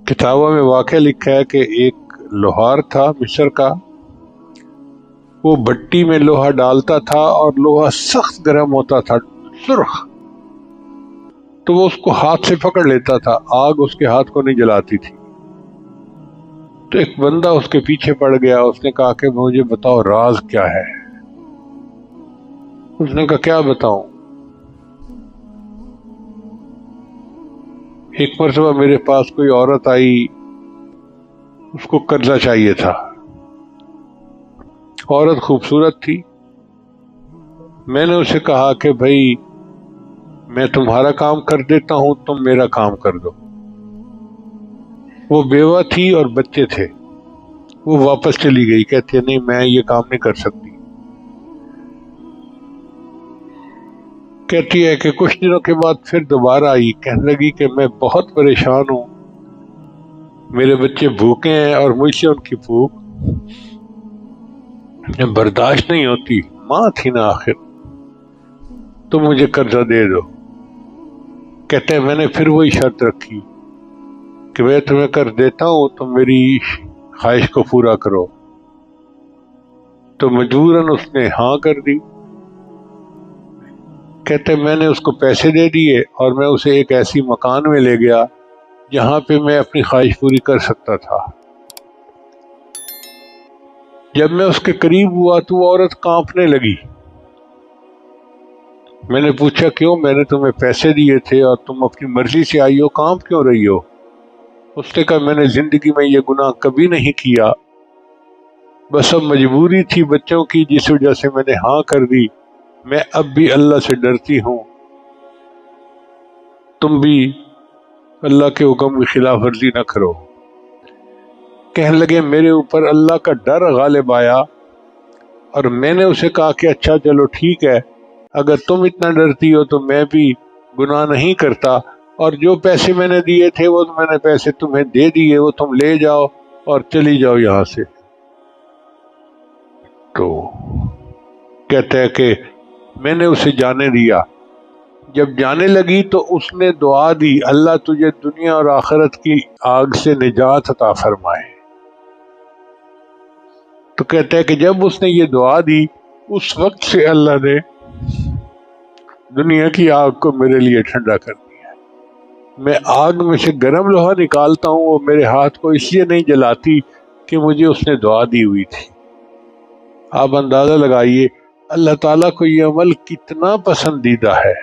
کتابوں میں واقعہ لکھا ہے کہ ایک لوہار تھا مصر کا، وہ بٹی میں لوہا ڈالتا تھا اور لوہا سخت گرم ہوتا تھا، سرخ، تو وہ اس کو ہاتھ سے پکڑ لیتا تھا، آگ اس کے ہاتھ کو نہیں جلاتی تھی۔ تو ایک بندہ اس کے پیچھے پڑ گیا، اس نے کہا کہ مجھے بتاؤ راز کیا ہے۔ اس نے کہا کیا بتاؤں؟ ایک مرتبہ میرے پاس کوئی عورت آئی، اس کو قرضہ چاہیے تھا، عورت خوبصورت تھی۔ میں نے اسے کہا کہ بھائی میں تمہارا کام کر دیتا ہوں، تم میرا کام کر دو۔ وہ بیوہ تھی اور بچے تھے، وہ واپس چلی گئی، کہتی ہے نہیں میں یہ کام نہیں کر سکتی۔ کہتی ہے کہ کچھ دنوں کے بعد پھر دوبارہ آئی، کہنے لگی کہ میں بہت پریشان ہوں، میرے بچے بھوکے ہیں اور مجھ سے ان کی بھوک برداشت نہیں ہوتی، ماں تھی نا آخر، تو مجھے قرضہ دے دو۔ کہتے ہیں میں نے پھر وہی شرط رکھی کہ میں تمہیں قرض دیتا ہوں تم میری خواہش کو پورا کرو، تو مجبوراً اس نے ہاں کر دی۔ کہتے میں نے اس کو پیسے دے دیے اور میں اسے ایک ایسی مکان میں لے گیا جہاں پہ میں اپنی خواہش پوری کر سکتا تھا۔ جب میں اس کے قریب ہوا تو وہ عورت کانپنے لگی۔ میں نے پوچھا کیوں؟ میں نے تمہیں پیسے دیے تھے اور تم اپنی مرضی سے آئی ہو، کانپ کیوں رہی ہو؟ اس نے کہا میں نے زندگی میں یہ گناہ کبھی نہیں کیا، بس اب مجبوری تھی بچوں کی جس وجہ سے میں نے ہاں کر دی، میں اب بھی اللہ سے ڈرتی ہوں، تم بھی اللہ کے حکم کی خلاف ورزی نہ کرو۔ کہنے لگے میرے اوپر اللہ کا ڈر غالب آیا اور میں نے اسے کہا کہ اچھا چلو ٹھیک ہے، اگر تم اتنا ڈرتی ہو تو میں بھی گناہ نہیں کرتا، اور جو پیسے میں نے دیے تھے وہ میں نے پیسے تمہیں دے دیے، وہ تم لے جاؤ اور چلی جاؤ یہاں سے۔ تو کہتا ہے کہ میں نے اسے جانے دیا، جب جانے لگی تو اس نے دعا دی اللہ تجھے دنیا اور آخرت کی آگ سے نجات عطا فرمائے۔ تو کہتا ہے کہ جب اس نے یہ دعا دی اس وقت سے اللہ نے دنیا کی آگ کو میرے لیے ٹھنڈا کر دیا۔ میں آگ میں سے گرم لوہا نکالتا ہوں، وہ میرے ہاتھ کو اس لیے نہیں جلاتی کہ مجھے اس نے دعا دی ہوئی تھی۔ آپ اندازہ لگائیے اللہ تعالیٰ کو یہ عمل کتنا پسندیدہ ہے۔